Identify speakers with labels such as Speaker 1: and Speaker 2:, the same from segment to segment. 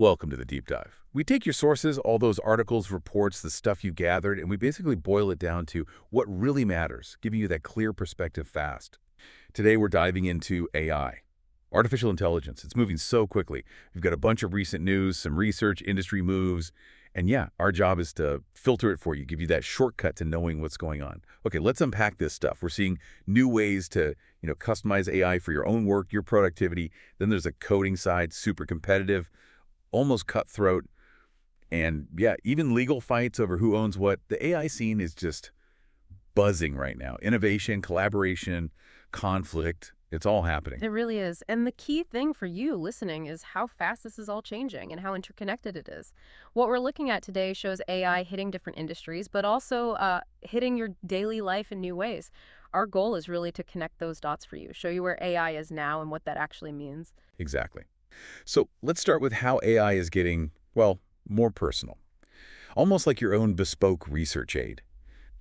Speaker 1: Welcome to the Deep Dive. We take your sources, all those articles, reports, the stuff you gathered, and we basically boil it down to what really matters, giving you that clear perspective fast. Today, we're diving into AI. Artificial intelligence. It's moving so quickly. We've got a bunch of recent news, some research, industry moves, and yeah, our job is to filter it for you, give you that shortcut to knowing what's going on. Okay, let's unpack this stuff. We're seeing new ways to, customize AI for your own work, your productivity. Then there's a coding side, super competitive, almost cutthroat, and yeah, even legal fights over who owns what. The AI scene is just buzzing right now. Innovation, collaboration, conflict, it's all happening.
Speaker 2: It really is. And the key thing for you listening is how fast this is all changing and how interconnected it is. What we're looking at today shows AI hitting different industries, but also hitting your daily life in new ways. Our goal is really to connect those dots for you, show you where AI is now and what that actually means.
Speaker 1: Exactly. So let's start with how AI is getting, well, more personal. Almost like your own bespoke research aid.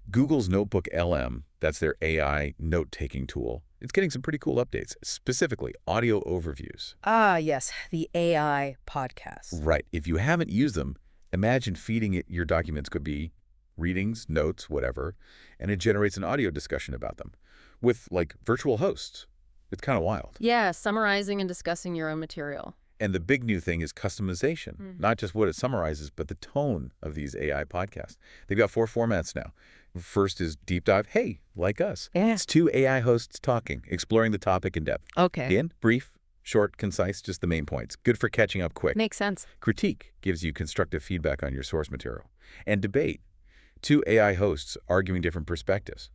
Speaker 1: Google's NotebookLM, that's their AI note-taking tool, it's getting some pretty cool updates, specifically audio overviews.
Speaker 2: Ah, yes, the AI podcast.
Speaker 1: Right. If you haven't used them, imagine feeding it your documents could be readings, notes, whatever, and it generates an audio discussion about them with, like, virtual hosts. It's kind of wild.
Speaker 2: Yeah, summarizing and discussing your own material.
Speaker 1: And the big new thing is customization, not just what it summarizes, but the tone of these AI podcasts. They've got 4 formats now. First is Deep Dive, hey, like us.
Speaker 2: Yeah.
Speaker 1: It's 2 AI hosts talking, exploring the topic in depth.
Speaker 2: Okay.
Speaker 1: Again, brief, short, concise, just the main points. Good for catching up quick.
Speaker 2: Makes sense.
Speaker 1: Critique gives you constructive feedback on your source material. And debate, 2 AI hosts arguing different perspectives,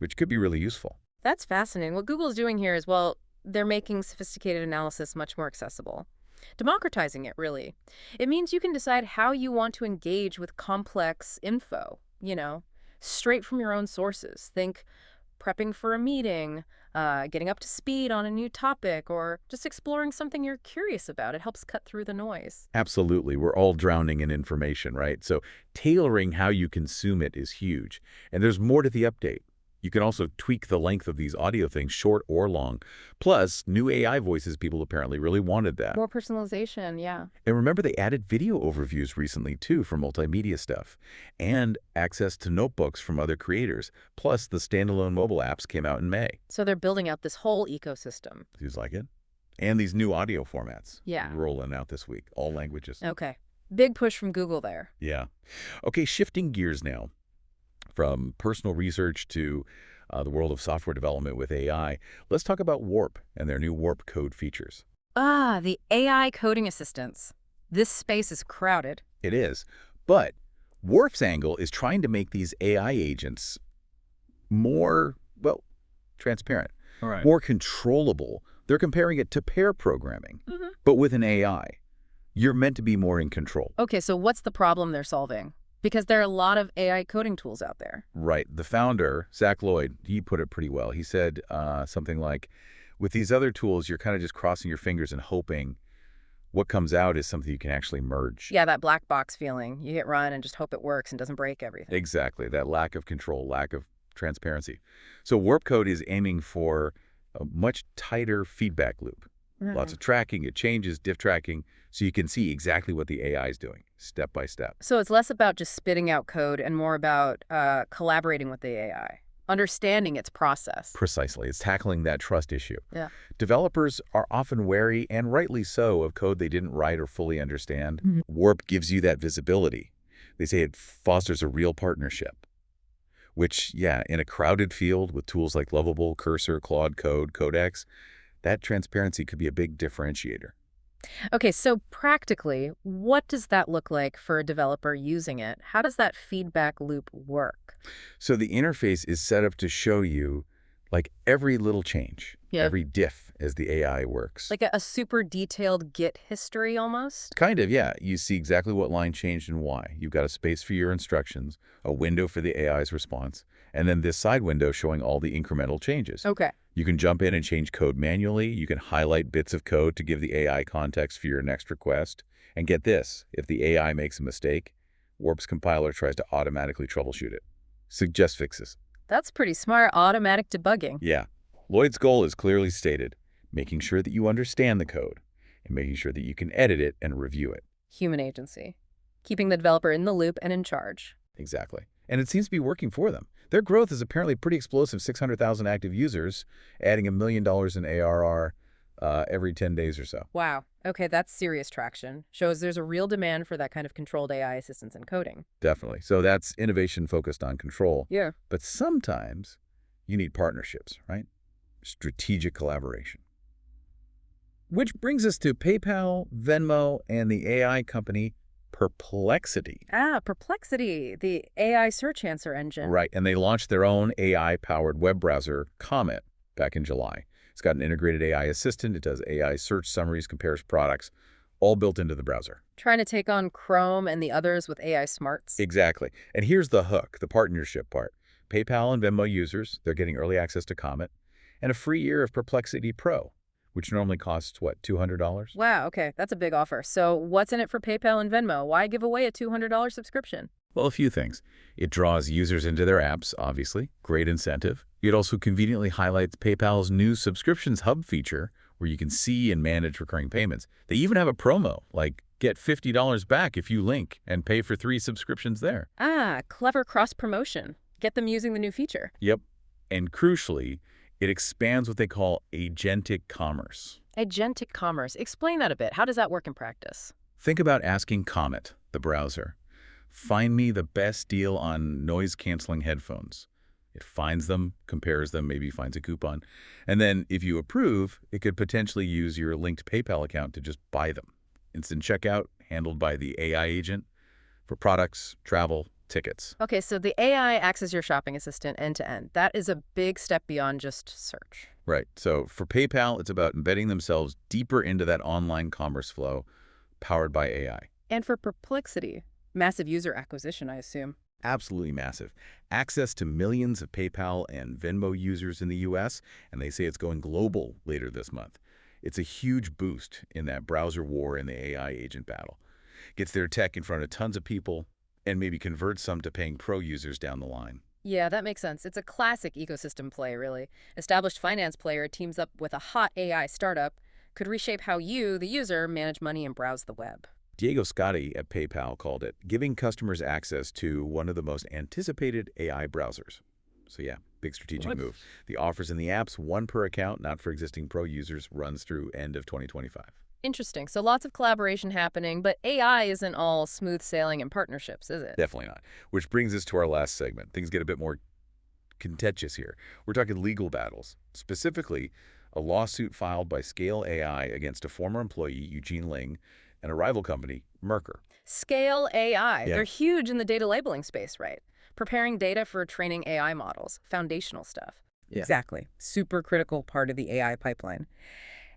Speaker 1: which could be really useful.
Speaker 2: That's fascinating. What Google's doing here is, well, they're making sophisticated analysis much more accessible. Democratizing it, really. It means you can decide how you want to engage with complex info, straight from your own sources. Think prepping for a meeting, getting up to speed on a new topic, or just exploring something you're curious about. It helps cut through the noise.
Speaker 1: Absolutely. We're all drowning in information, right? So tailoring how you consume it is huge. And there's more to the update. You can also tweak the length of these audio things, short or long. Plus, new AI voices, people apparently really wanted that.
Speaker 2: More personalization, yeah.
Speaker 1: And remember, they added video overviews recently, too, for multimedia stuff. And access to notebooks from other creators. Plus, the standalone mobile apps came out in May.
Speaker 2: So they're building out this whole ecosystem.
Speaker 1: Seems like it. And these new audio formats.
Speaker 2: Yeah.
Speaker 1: Rolling out this week, all languages.
Speaker 2: Okay. Big push from Google there.
Speaker 1: Yeah. Okay, shifting gears now. From personal research to the world of software development with AI, let's talk about Warp and their new Warp code features.
Speaker 2: Ah, the AI coding assistants. This space is crowded.
Speaker 1: It is, but Warp's angle is trying to make these AI agents more, well, transparent, more controllable. They're comparing it to pair programming, but with an AI. You're meant to be more in control.
Speaker 2: Okay, so what's the problem they're solving? Because there are a lot of AI coding tools out there.
Speaker 1: Right. The founder, Zach Lloyd, he put it pretty well. He said something like, with these other tools, you're kind of just crossing your fingers and hoping what comes out is something you can actually merge.
Speaker 2: Yeah, that black box feeling. You hit run and just hope it works and doesn't break everything.
Speaker 1: Exactly. That lack of control, lack of transparency. So Warp Code is aiming for a much tighter feedback loop. Lots of tracking, it changes, diff tracking, so you can see exactly what the AI is doing, step by step.
Speaker 2: So it's less about just spitting out code and more about collaborating with the AI, understanding its process.
Speaker 1: Precisely. It's tackling that trust issue.
Speaker 2: Yeah.
Speaker 1: Developers are often wary, and rightly so, of code they didn't write or fully understand. Warp gives you that visibility. They say it fosters a real partnership, which, yeah, in a crowded field with tools like Lovable, Cursor, Claude Code, Codex, that transparency could be a big differentiator.
Speaker 2: Okay, so practically, what does that look like for a developer using it? How does that feedback loop work?
Speaker 1: So the interface is set up to show you, like, every little change, every diff as the AI works.
Speaker 2: Like a super detailed Git history almost?
Speaker 1: Kind of, yeah. You see exactly what line changed and why. You've got a space for your instructions, a window for the AI's response, and then this side window showing all the incremental changes.
Speaker 2: Okay.
Speaker 1: You can jump in and change code manually. You can highlight bits of code to give the AI context for your next request. And get this, if the AI makes a mistake, Warp's compiler tries to automatically troubleshoot it. Suggest fixes.
Speaker 2: That's pretty smart, automatic debugging.
Speaker 1: Yeah. Lloyd's goal is clearly stated, making sure that you understand the code and making sure that you can edit it and review it.
Speaker 2: Human agency. Keeping the developer in the loop and in charge.
Speaker 1: Exactly. And it seems to be working for them. Their growth is apparently pretty explosive, 600,000 active users, adding $1 million in ARR every 10 days or so.
Speaker 2: Wow. Okay, that's serious traction. Shows there's a real demand for that kind of controlled AI assistance in coding.
Speaker 1: Definitely. So that's innovation focused on control.
Speaker 2: Yeah.
Speaker 1: But sometimes you need partnerships, right? Strategic collaboration. Which brings us to PayPal, Venmo, and the AI company Perplexity.
Speaker 2: Perplexity, the AI search answer engine.
Speaker 1: Right, and they launched their own AI-powered web browser, Comet, back in July. It's got an integrated AI assistant. It does AI search summaries, compares products, all built into the browser.
Speaker 2: Trying to take on Chrome and the others with AI smarts.
Speaker 1: Exactly. And here's the hook, the partnership part. PayPal and Venmo users, they're getting early access to Comet, and a free year of Perplexity Pro, which normally costs, what, $200?
Speaker 2: Wow, okay, that's a big offer. So what's in it for PayPal and Venmo? Why give away a $200 subscription?
Speaker 1: Well, a few things. It draws users into their apps, obviously. Great incentive. It also conveniently highlights PayPal's new Subscriptions Hub feature, where you can see and manage recurring payments. They even have a promo, like get $50 back if you link and pay for 3 subscriptions there.
Speaker 2: Clever cross-promotion. Get them using the new feature.
Speaker 1: Yep. And crucially, it expands what they call agentic commerce.
Speaker 2: Agentic commerce. Explain that a bit. How does that work in practice?
Speaker 1: Think about asking Comet, the browser, find me the best deal on noise-canceling headphones. It finds them, compares them, maybe finds a coupon. And then if you approve, it could potentially use your linked PayPal account to just buy them. Instant checkout, handled by the AI agent for products, travel, tickets.
Speaker 2: Okay, so the AI acts as your shopping assistant end-to-end. That is a big step beyond just search.
Speaker 1: Right. So for PayPal, it's about embedding themselves deeper into that online commerce flow powered by AI.
Speaker 2: And for Perplexity, massive user acquisition, I assume.
Speaker 1: Absolutely massive. Access to millions of PayPal and Venmo users in the US, and they say it's going global later this month. It's a huge boost in that browser war and the AI agent battle. Gets their tech in front of tons of people and maybe converts some to paying pro users down the line.
Speaker 2: Yeah, that makes sense. It's a classic ecosystem play, really. Established finance player teams up with a hot AI startup, could reshape how you, the user, manage money and browse the web.
Speaker 1: Diego Scotti at PayPal called it giving customers access to one of the most anticipated AI browsers. So yeah, big strategic move. The offers in the apps, one per account, not for existing pro users, runs through end of 2025.
Speaker 2: Interesting. So lots of collaboration happening, but AI isn't all smooth sailing and partnerships, is it?
Speaker 1: Definitely not. Which brings us to our last segment. Things get a bit more contentious here. We're talking legal battles, specifically a lawsuit filed by Scale AI against a former employee, Eugene Ling, and a rival company, Mercer.
Speaker 2: Scale AI.
Speaker 1: Yeah.
Speaker 2: They're huge in the data labeling space, right? Preparing data for training AI models, foundational stuff.
Speaker 1: Yeah.
Speaker 2: Exactly. Super critical part of the AI pipeline.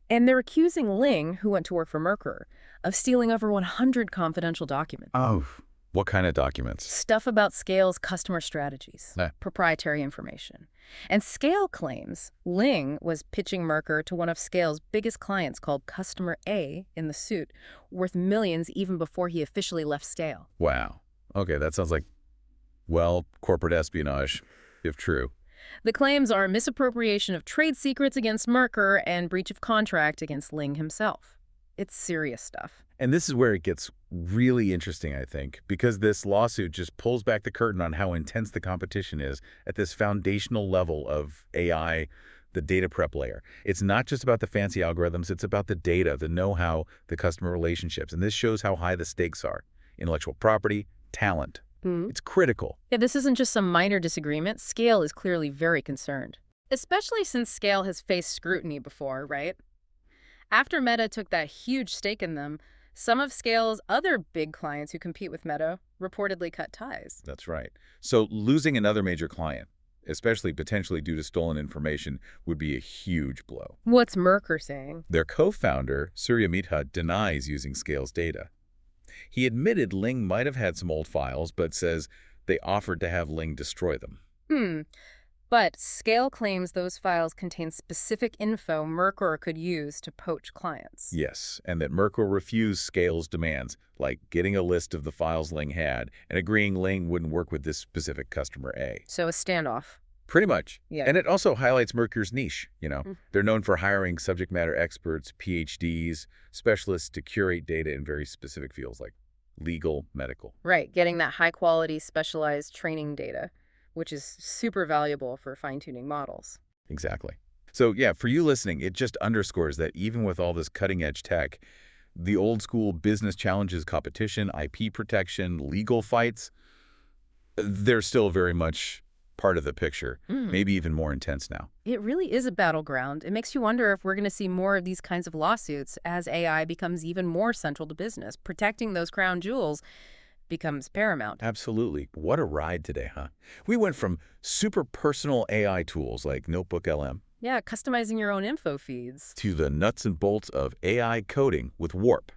Speaker 2: And they're accusing Ling, who went to work for Mercer, of stealing over 100 confidential documents.
Speaker 1: Oh, what kind of documents?
Speaker 2: Stuff about Scale's customer strategies,
Speaker 1: Nah.
Speaker 2: proprietary information. And Scale claims Ling was pitching Mercer to one of Scale's biggest clients called Customer A in the suit, worth millions even before he officially left Scale.
Speaker 1: Wow. Okay, that sounds like, well, corporate espionage, if true.
Speaker 2: The claims are misappropriation of trade secrets against Mercer and breach of contract against Ling himself. It's serious stuff.
Speaker 1: And this is where it gets really interesting, I think, because this lawsuit just pulls back the curtain on how intense the competition is at this foundational level of AI, the data prep layer. It's not just about the fancy algorithms, it's about the data, the know-how, the customer relationships. And this shows how high the stakes are. Intellectual property, talent. It's critical.
Speaker 2: Yeah, this isn't just some minor disagreement. Scale is clearly very concerned, especially since Scale has faced scrutiny before, right? After Meta took that huge stake in them, some of Scale's other big clients who compete with Meta reportedly cut ties.
Speaker 1: That's right. So losing another major client, especially potentially due to stolen information, would be a huge blow.
Speaker 2: What's Mercer saying?
Speaker 1: Their co-founder, Surya Mitha, denies using Scale's data. He admitted Ling might have had some old files, but says they offered to have Ling destroy them.
Speaker 2: But Scale claims those files contain specific info Mercer could use to poach clients.
Speaker 1: Yes, and that Mercer refused Scale's demands, like getting a list of the files Ling had and agreeing Ling wouldn't work with this specific customer A.
Speaker 2: So a standoff.
Speaker 1: Pretty much.
Speaker 2: Yeah.
Speaker 1: And it also highlights Mercury's niche, you know.
Speaker 2: Mm.
Speaker 1: They're known for hiring subject matter experts, PhDs, specialists to curate data in very specific fields like legal, medical.
Speaker 2: Right, getting that high-quality, specialized training data, which is super valuable for fine-tuning models.
Speaker 1: Exactly. So yeah, for you listening, it just underscores that even with all this cutting-edge tech, the old school business challenges, competition, IP protection, legal fights, they're still very much part of the picture,
Speaker 2: Mm.
Speaker 1: maybe even more intense now.
Speaker 2: It really is a battleground. It makes you wonder if we're going to see more of these kinds of lawsuits as AI becomes even more central to business. Protecting those crown jewels becomes paramount.
Speaker 1: Absolutely. What a ride today, huh? We went from super personal AI tools like NotebookLM
Speaker 2: Yeah, customizing your own info feeds.
Speaker 1: to the nuts and bolts of AI coding with Warp,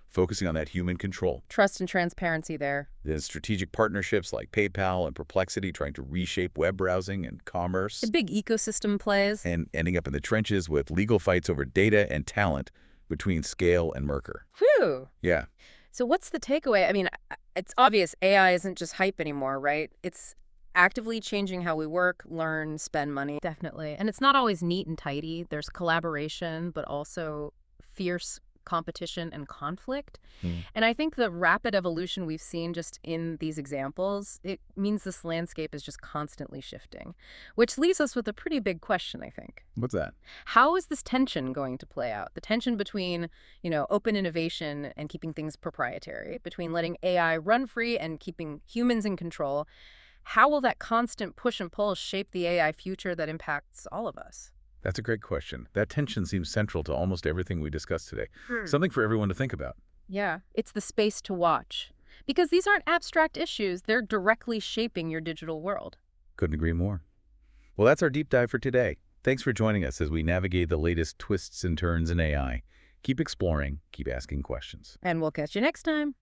Speaker 1: focusing on that human control.
Speaker 2: Trust and transparency there.
Speaker 1: Then strategic partnerships like PayPal and Perplexity trying to reshape web browsing and commerce,
Speaker 2: The big ecosystem plays.
Speaker 1: and ending up in the trenches with legal fights over data and talent between Scale and Mercer.
Speaker 2: Whew.
Speaker 1: Yeah,
Speaker 2: So what's the takeaway? I mean, it's obvious AI isn't just hype anymore, right? It's actively changing how we work, learn, spend money. Definitely. And it's not always neat and tidy. There's collaboration, but also fierce competition and conflict.
Speaker 1: Hmm.
Speaker 2: And I think the rapid evolution we've seen just in these examples, it means this landscape is just constantly shifting, which leaves us with a pretty big question, I think.
Speaker 1: What's that?
Speaker 2: How is this tension going to play out? The tension between, open innovation and keeping things proprietary, between letting AI run free and keeping humans in control. How will that constant push and pull shape the AI future that impacts all of us?
Speaker 1: That's a great question. That tension seems central to almost everything we discussed today.
Speaker 2: Hmm.
Speaker 1: Something for everyone to think about.
Speaker 2: Yeah, it's the space to watch. Because these aren't abstract issues, they're directly shaping your digital world.
Speaker 1: Couldn't agree more. Well, that's our deep dive for today. Thanks for joining us as we navigate the latest twists and turns in AI. Keep exploring, keep asking questions.
Speaker 2: And we'll catch you next time.